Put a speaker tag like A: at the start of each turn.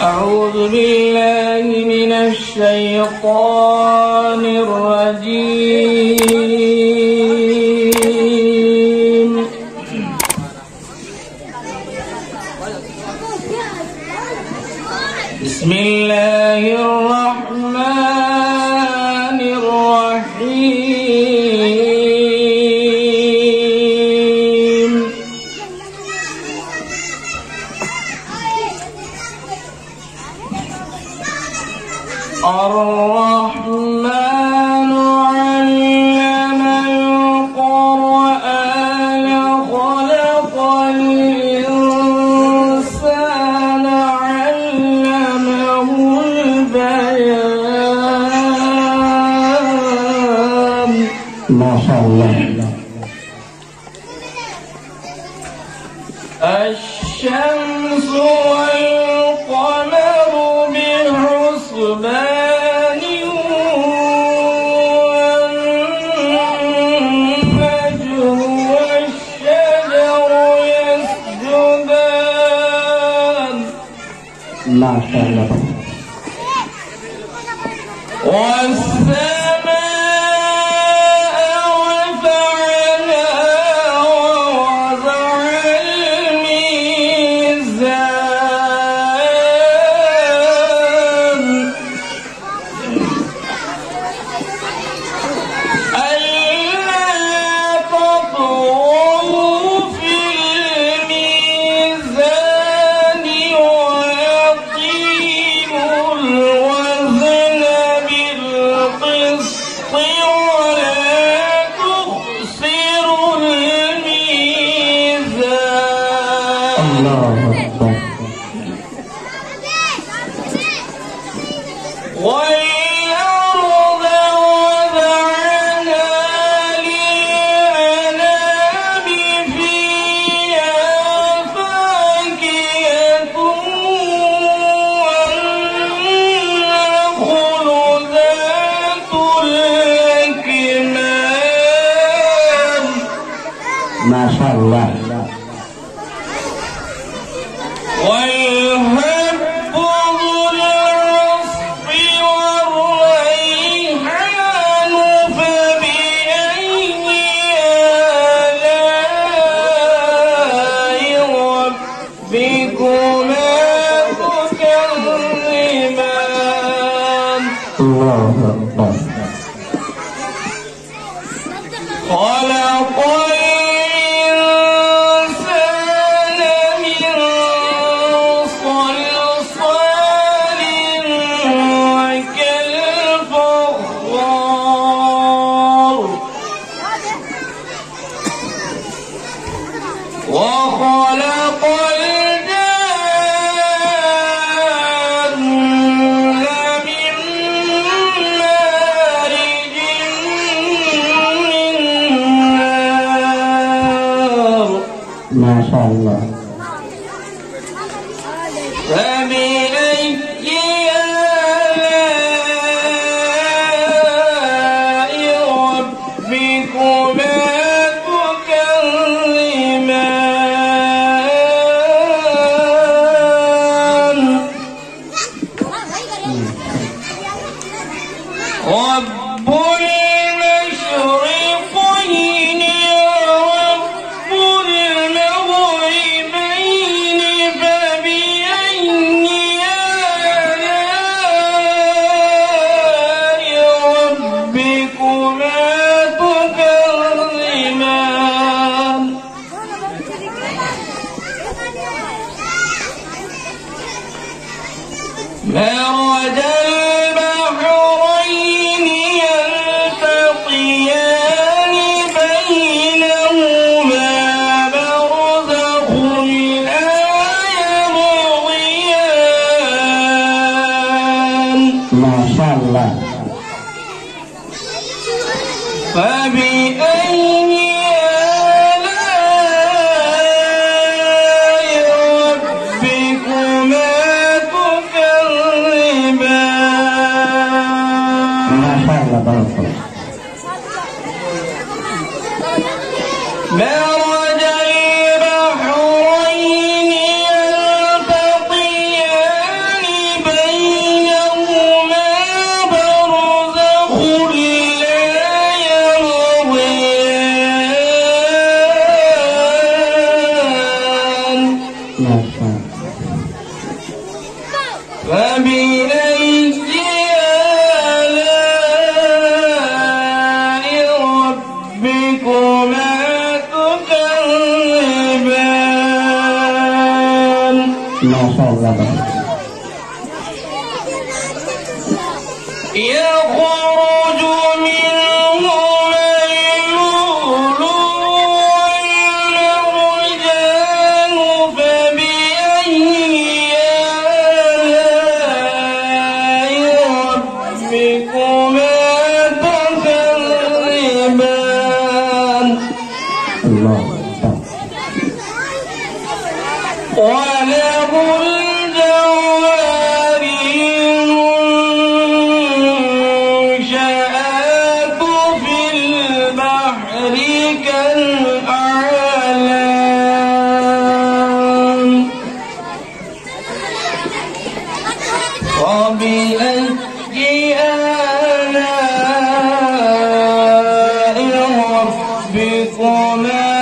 A: أعوذ بالله من الشيطان الرجيم. بسم الله الرحمن الرحيم. الرحمن علم القرآن خلق الإنسان علمه البيان.
B: ما شاء الله.
A: الشمس والقمر بحسبان والنجم والشجر يسجدان.
B: ما شاء الله. ما شاء الله.
A: والهب ذو العصف والريحان فبأي آلاء ربكما تكذبان.
B: الله أكبر.
A: خلق الإنسان من صلصال كالفخار وخلق الجان من مارج من نار.
B: ما شاء الله.
A: فبأي آلاء ربكما تكذبان. رب المشرقين ورب المغربين فبأي آلاء ربكما تكذبان. مرج البحرين يلتقيان بينهما برزخ لا يبغيان.
B: ما شاء الله.
A: فبأي آلاء ربكما تكذبان.
B: ما شاء
A: فبأي آلاء ربكما تكذبان
B: ما شاء الله
A: يخرج منهما اللؤلؤ والمرجان فبأي آلاء ربكما تكذبان
B: الله
A: وله الجوار المنشآت في البحر كالأعلام فبأي آلاء ربكما